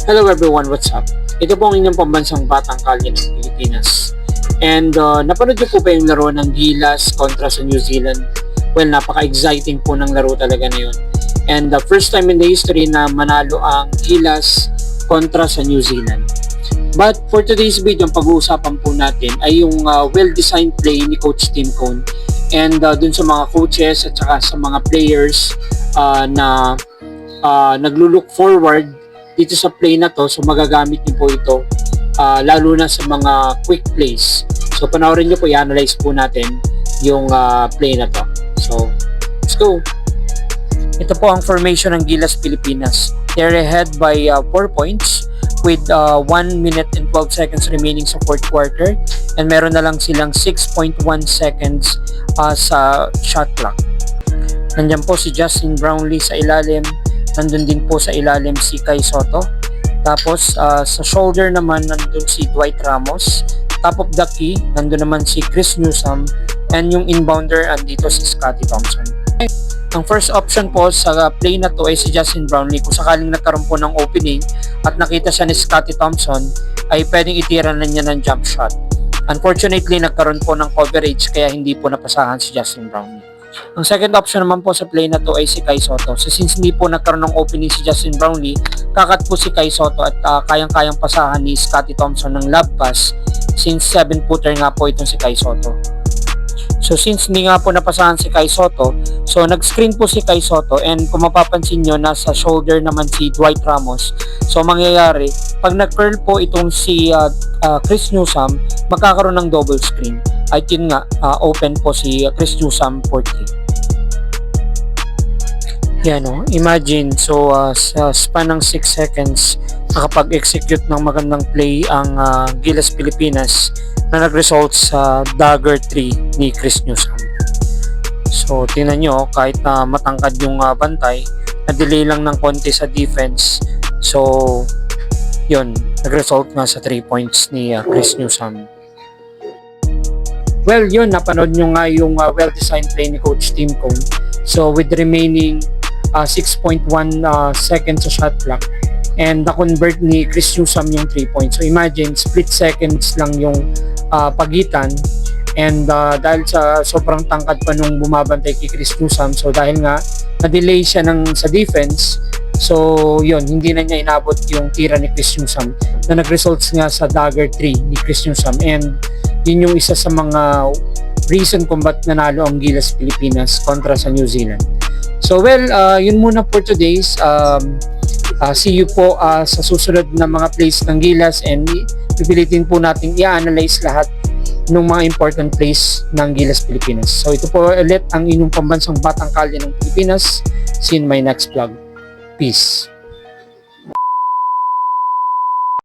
Hello everyone, what's up? Ito po ang inyong pambansang batang kalye ng Pilipinas. And napanood niyo po ba yung laro ng Gilas kontra sa New Zealand? Well, napaka-exciting po ng laro talaga na yun. And the first time in the history na manalo ang Gilas kontra sa New Zealand. But for today's video, ang pag-uusapan po natin ay yung well-designed play ni Coach Tim Cone. And dun sa mga coaches at saka sa mga players na naglo-look forward dito sa play na to, so magagamit niyo po ito lalo na sa mga quick plays. So panoorin niyo po, i-analyze po natin yung play na to. So let's go. Ito po ang formation ng Gilas Pilipinas. They're ahead by 4 points with 1 minute and 12 seconds remaining sa fourth quarter, and meron na lang silang 6.1 seconds sa shot clock. Nandiyan po si Justin Brownlee sa ilalim. Nandun din po sa ilalim si Kai Sotto. Tapos sa shoulder naman nandun si Dwight Ramos. Top of the key, nandun naman si Chris Newsome. And yung inbounder, andito si Scotty Thompson. Ang first option po sa play na to ay si Justin Brownlee. Kung sakaling nagkaroon po ng opening at nakita siya ni Scotty Thompson, ay pwedeng itira na niya ng jump shot. Unfortunately, nagkaroon po ng coverage kaya hindi po napasahan si Justin Brownlee. Ang second option naman po sa play na to ay si Kai Sotto. So since hindi po nagkaroon ng opening si Justin Brownlee, kakat po si Kai Sotto at kayang-kayang pasahan ni Scotty Thompson ng lob pass, since 7-footer nga po itong si Kai Sotto. So since hindi nga po napasahan si Kai Sotto, so nag-screen po si Kai Sotto, and kung mapapansin nyo, nasa shoulder naman si Dwight Ramos. So mangyayari, pag nag-curl po itong si Chris Newsome, magkakaroon ng double screen. At yun nga, open po si Chris Newsome for 3. Yan o, imagine, so sa span ng 6 seconds, nakapag-execute ng magandang play ang Gilas Pilipinas na nag-result sa dagger 3 ni Chris Newsome. So tingnan nyo, kahit na matangkad yung bantay, na-delay lang ng konti sa defense. So yun, nag-result nga sa 3 points ni Chris Newsome. Well, yun, napanood nyo nga yung well-designed play ni Coach Tim Cone. So with the remaining 6.1 seconds sa shot clock, and na-convert ni Chris Newsome yung 3 points. So imagine, split seconds lang yung pagitan, and dahil sa sobrang tangkad pa nung bumabantay kay Chris Newsome, so dahil nga na-delay siya sa defense, so yun, hindi na niya inabot yung tira ni Chris Newsome na nag-results nga sa dagger 3 ni Chris Newsome, and yun yung isa sa mga reason kung ba't nanalo ang Gilas Pilipinas kontra sa New Zealand. So well, yun muna for today's. See you po sa susunod na mga plays ng Gilas, and pipilitin po natin i-analyze lahat ng mga important plays ng Gilas Pilipinas. So ito po ulit ang inyong pambansang batang kalye ng Pilipinas. See you in my next vlog. Peace.